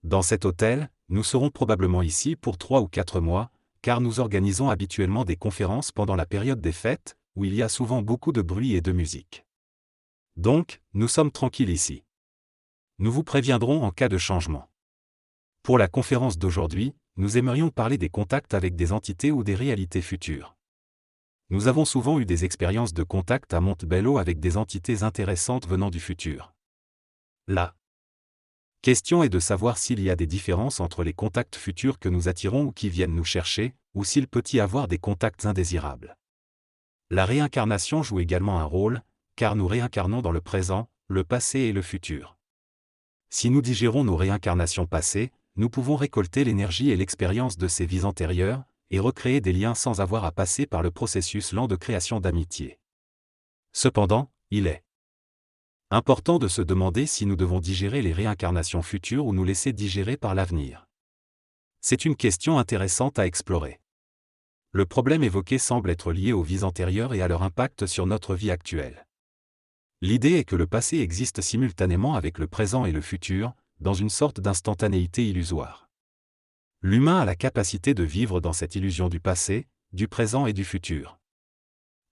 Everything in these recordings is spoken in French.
Dans cet hôtel, nous serons probablement ici pour 3 ou 4 mois, car nous organisons habituellement des conférences pendant la période des fêtes, où il y a souvent beaucoup de bruit et de musique. Donc, nous sommes tranquilles ici. Nous vous préviendrons en cas de changement. Pour la conférence d'aujourd'hui, nous aimerions parler des contacts avec des entités ou des réalités futures. Nous avons souvent eu des expériences de contact à Montebello avec des entités intéressantes venant du futur. La question est de savoir s'il y a des différences entre les contacts futurs que nous attirons ou qui viennent nous chercher, ou s'il peut y avoir des contacts indésirables. La réincarnation joue également un rôle, car nous réincarnons dans le présent, le passé et le futur. Si nous digérons nos réincarnations passées, nous pouvons récolter l'énergie et l'expérience de ces vies antérieures, et recréer des liens sans avoir à passer par le processus lent de création d'amitié. Cependant, il est important de se demander si nous devons digérer les réincarnations futures ou nous laisser digérer par l'avenir. C'est une question intéressante à explorer. Le problème évoqué semble être lié aux vies antérieures et à leur impact sur notre vie actuelle. L'idée est que le passé existe simultanément avec le présent et le futur, dans une sorte d'instantanéité illusoire. L'humain a la capacité de vivre dans cette illusion du passé, du présent et du futur.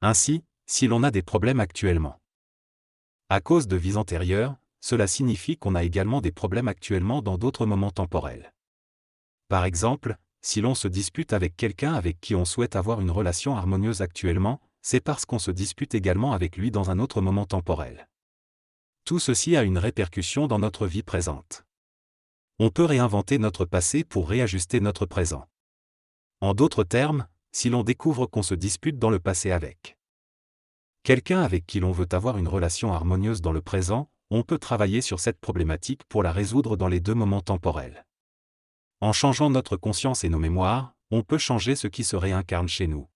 Ainsi, si l'on a des problèmes actuellement à cause de vies antérieures, cela signifie qu'on a également des problèmes actuellement dans d'autres moments temporels. Par exemple, si l'on se dispute avec quelqu'un avec qui on souhaite avoir une relation harmonieuse actuellement, c'est parce qu'on se dispute également avec lui dans un autre moment temporel. Tout ceci a une répercussion dans notre vie présente. On peut réinventer notre passé pour réajuster notre présent. En d'autres termes, si l'on découvre qu'on se dispute dans le passé avec quelqu'un avec qui l'on veut avoir une relation harmonieuse dans le présent, on peut travailler sur cette problématique pour la résoudre dans les deux moments temporels. En changeant notre conscience et nos mémoires, on peut changer ce qui se réincarne chez nous.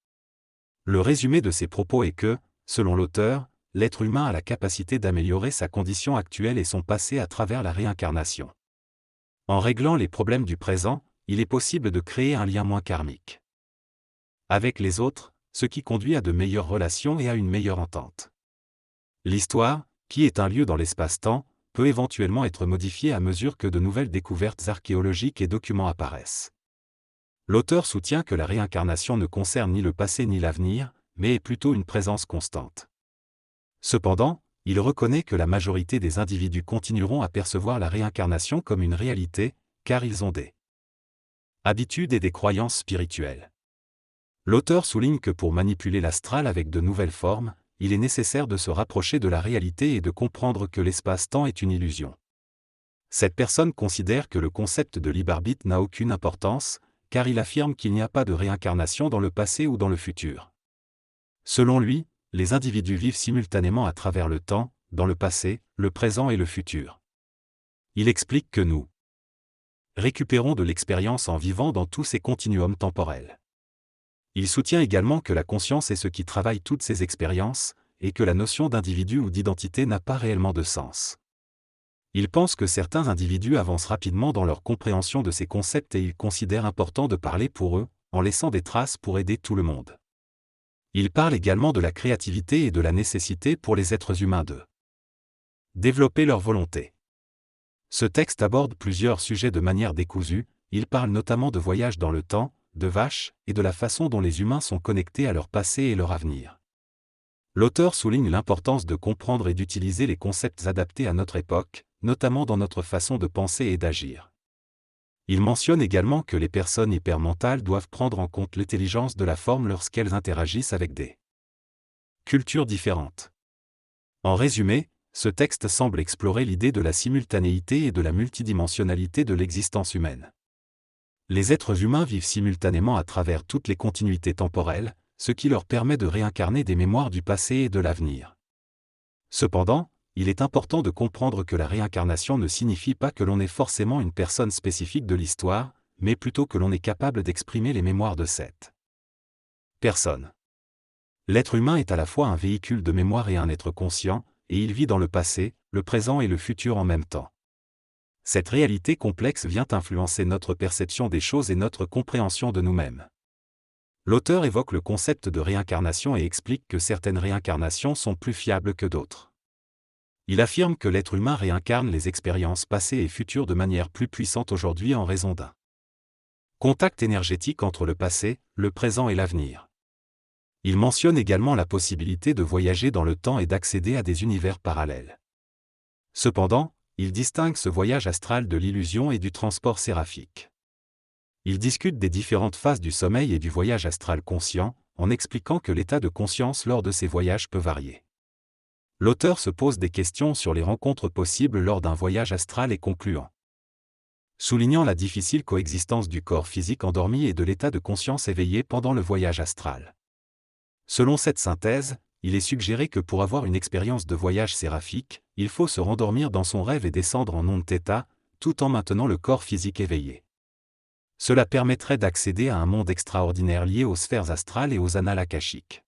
Le résumé de ces propos est que, selon l'auteur, l'être humain a la capacité d'améliorer sa condition actuelle et son passé à travers la réincarnation. En réglant les problèmes du présent, il est possible de créer un lien moins karmique avec les autres, ce qui conduit à de meilleures relations et à une meilleure entente. L'histoire, qui est un lieu dans l'espace-temps, peut éventuellement être modifiée à mesure que de nouvelles découvertes archéologiques et documents apparaissent. L'auteur soutient que la réincarnation ne concerne ni le passé ni l'avenir, mais est plutôt une présence constante. Cependant, il reconnaît que la majorité des individus continueront à percevoir la réincarnation comme une réalité, car ils ont des habitudes et des croyances spirituelles. L'auteur souligne que pour manipuler l'astral avec de nouvelles formes, il est nécessaire de se rapprocher de la réalité et de comprendre que l'espace-temps est une illusion. Cette personne considère que le concept de libre arbitre n'a aucune importance, car il affirme qu'il n'y a pas de réincarnation dans le passé ou dans le futur. Selon lui, les individus vivent simultanément à travers le temps, dans le passé, le présent et le futur. Il explique que nous récupérons de l'expérience en vivant dans tous ces continuums temporels. Il soutient également que la conscience est ce qui travaille toutes ces expériences, et que la notion d'individu ou d'identité n'a pas réellement de sens. Il pense que certains individus avancent rapidement dans leur compréhension de ces concepts et il considère important de parler pour eux, en laissant des traces pour aider tout le monde. Il parle également de la créativité et de la nécessité pour les êtres humains de développer leur volonté. Ce texte aborde plusieurs sujets de manière décousue, il parle notamment de voyages dans le temps, de vaches, et de la façon dont les humains sont connectés à leur passé et leur avenir. L'auteur souligne l'importance de comprendre et d'utiliser les concepts adaptés à notre époque, notamment dans notre façon de penser et d'agir. Il mentionne également que les personnes hypermentales doivent prendre en compte l'intelligence de la forme lorsqu'elles interagissent avec des cultures différentes. En résumé, ce texte semble explorer l'idée de la simultanéité et de la multidimensionnalité de l'existence humaine. Les êtres humains vivent simultanément à travers toutes les continuités temporelles, ce qui leur permet de réincarner des mémoires du passé et de l'avenir. Cependant, il est important de comprendre que la réincarnation ne signifie pas que l'on est forcément une personne spécifique de l'histoire, mais plutôt que l'on est capable d'exprimer les mémoires de cette personne. L'être humain est à la fois un véhicule de mémoire et un être conscient, et il vit dans le passé, le présent et le futur en même temps. Cette réalité complexe vient influencer notre perception des choses et notre compréhension de nous-mêmes. L'auteur évoque le concept de réincarnation et explique que certaines réincarnations sont plus fiables que d'autres. Il affirme que l'être humain réincarne les expériences passées et futures de manière plus puissante aujourd'hui en raison d'un contact énergétique entre le passé, le présent et l'avenir. Il mentionne également la possibilité de voyager dans le temps et d'accéder à des univers parallèles. Cependant, il distingue ce voyage astral de l'illusion et du transport séraphique. Il discute des différentes phases du sommeil et du voyage astral conscient, en expliquant que l'état de conscience lors de ces voyages peut varier. L'auteur se pose des questions sur les rencontres possibles lors d'un voyage astral et concluant, soulignant la difficile coexistence du corps physique endormi et de l'état de conscience éveillé pendant le voyage astral. Selon cette synthèse, il est suggéré que pour avoir une expérience de voyage séraphique, il faut se rendormir dans son rêve et descendre en onde θ, tout en maintenant le corps physique éveillé. Cela permettrait d'accéder à un monde extraordinaire lié aux sphères astrales et aux annales akashiques.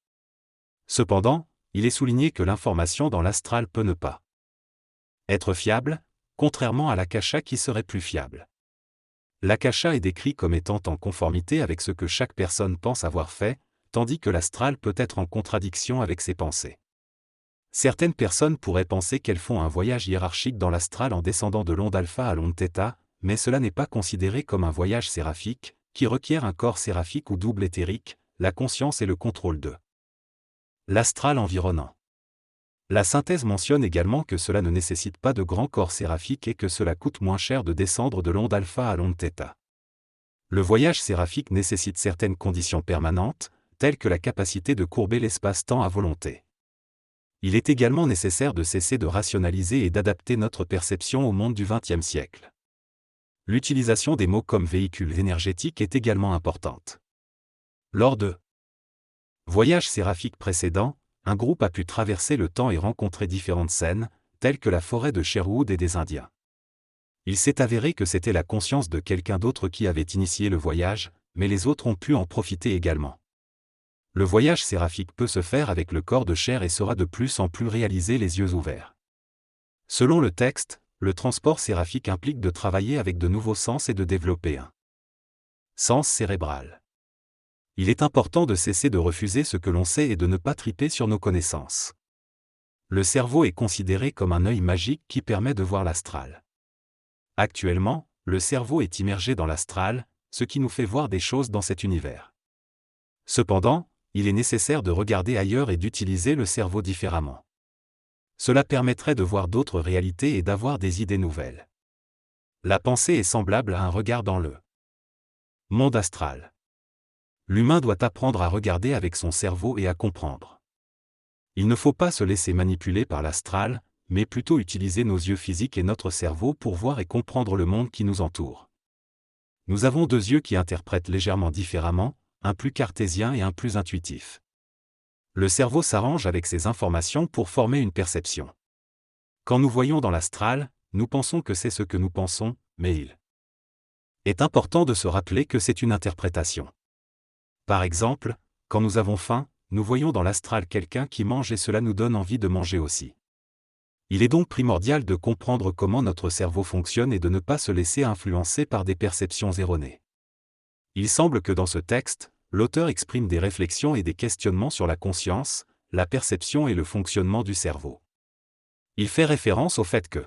Cependant, il est souligné que l'information dans l'astral peut ne pas être fiable, contrairement à l'akasha qui serait plus fiable. L'akasha est décrit comme étant en conformité avec ce que chaque personne pense avoir fait, tandis que l'astral peut être en contradiction avec ses pensées. Certaines personnes pourraient penser qu'elles font un voyage hiérarchique dans l'astral en descendant de l'onde alpha à l'onde θ, mais cela n'est pas considéré comme un voyage séraphique, qui requiert un corps séraphique ou double éthérique, la conscience et le contrôle de l'astral environnant. La synthèse mentionne également que cela ne nécessite pas de grand corps séraphique et que cela coûte moins cher de descendre de l'onde alpha à l'onde θ. Le voyage séraphique nécessite certaines conditions permanentes, telles que la capacité de courber l'espace-temps à volonté. Il est également nécessaire de cesser de rationaliser et d'adapter notre perception au monde du XXe siècle. L'utilisation des mots comme véhicule énergétique est également importante. Lors de voyages séraphiques précédents, un groupe a pu traverser le temps et rencontrer différentes scènes, telles que la forêt de Sherwood et des Indiens. Il s'est avéré que c'était la conscience de quelqu'un d'autre qui avait initié le voyage, mais les autres ont pu en profiter également. Le voyage séraphique peut se faire avec le corps de chair et sera de plus en plus réalisé les yeux ouverts. Selon le texte, le transport séraphique implique de travailler avec de nouveaux sens et de développer un sens cérébral. Il est important de cesser de refuser ce que l'on sait et de ne pas triper sur nos connaissances. Le cerveau est considéré comme un œil magique qui permet de voir l'astral. Actuellement, le cerveau est immergé dans l'astral, ce qui nous fait voir des choses dans cet univers. Cependant, il est nécessaire de regarder ailleurs et d'utiliser le cerveau différemment. Cela permettrait de voir d'autres réalités et d'avoir des idées nouvelles. La pensée est semblable à un regard dans le monde astral. L'humain doit apprendre à regarder avec son cerveau et à comprendre. Il ne faut pas se laisser manipuler par l'astral, mais plutôt utiliser nos yeux physiques et notre cerveau pour voir et comprendre le monde qui nous entoure. Nous avons deux yeux qui interprètent légèrement différemment, un plus cartésien et un plus intuitif. Le cerveau s'arrange avec ces informations pour former une perception. Quand nous voyons dans l'astral, nous pensons que c'est ce que nous pensons, mais il est important de se rappeler que c'est une interprétation. Par exemple, quand nous avons faim, nous voyons dans l'astral quelqu'un qui mange et cela nous donne envie de manger aussi. Il est donc primordial de comprendre comment notre cerveau fonctionne et de ne pas se laisser influencer par des perceptions erronées. Il semble que dans ce texte, l'auteur exprime des réflexions et des questionnements sur la conscience, la perception et le fonctionnement du cerveau. Il fait référence au fait que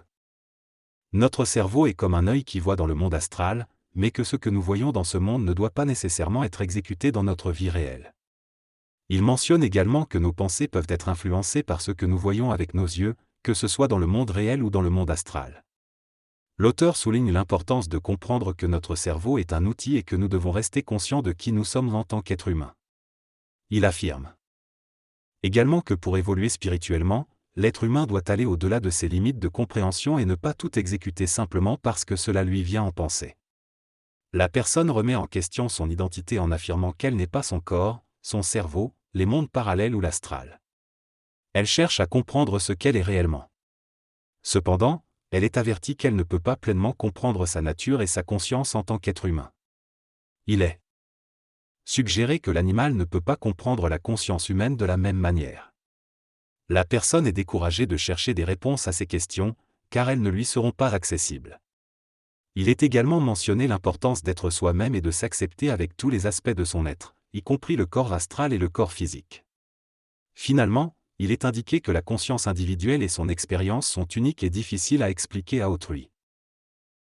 notre cerveau est comme un œil qui voit dans le monde astral, mais que ce que nous voyons dans ce monde ne doit pas nécessairement être exécuté dans notre vie réelle. Il mentionne également que nos pensées peuvent être influencées par ce que nous voyons avec nos yeux, que ce soit dans le monde réel ou dans le monde astral. L'auteur souligne l'importance de comprendre que notre cerveau est un outil et que nous devons rester conscients de qui nous sommes en tant qu'êtres humains. Il affirme également que pour évoluer spirituellement, l'être humain doit aller au-delà de ses limites de compréhension et ne pas tout exécuter simplement parce que cela lui vient en pensée. La personne remet en question son identité en affirmant qu'elle n'est pas son corps, son cerveau, les mondes parallèles ou l'astral. Elle cherche à comprendre ce qu'elle est réellement. Cependant, elle est avertie qu'elle ne peut pas pleinement comprendre sa nature et sa conscience en tant qu'être humain. Il est suggéré que l'animal ne peut pas comprendre la conscience humaine de la même manière. La personne est découragée de chercher des réponses à ces questions, car elles ne lui seront pas accessibles. Il est également mentionné l'importance d'être soi-même et de s'accepter avec tous les aspects de son être, y compris le corps astral et le corps physique. Finalement, il est indiqué que la conscience individuelle et son expérience sont uniques et difficiles à expliquer à autrui.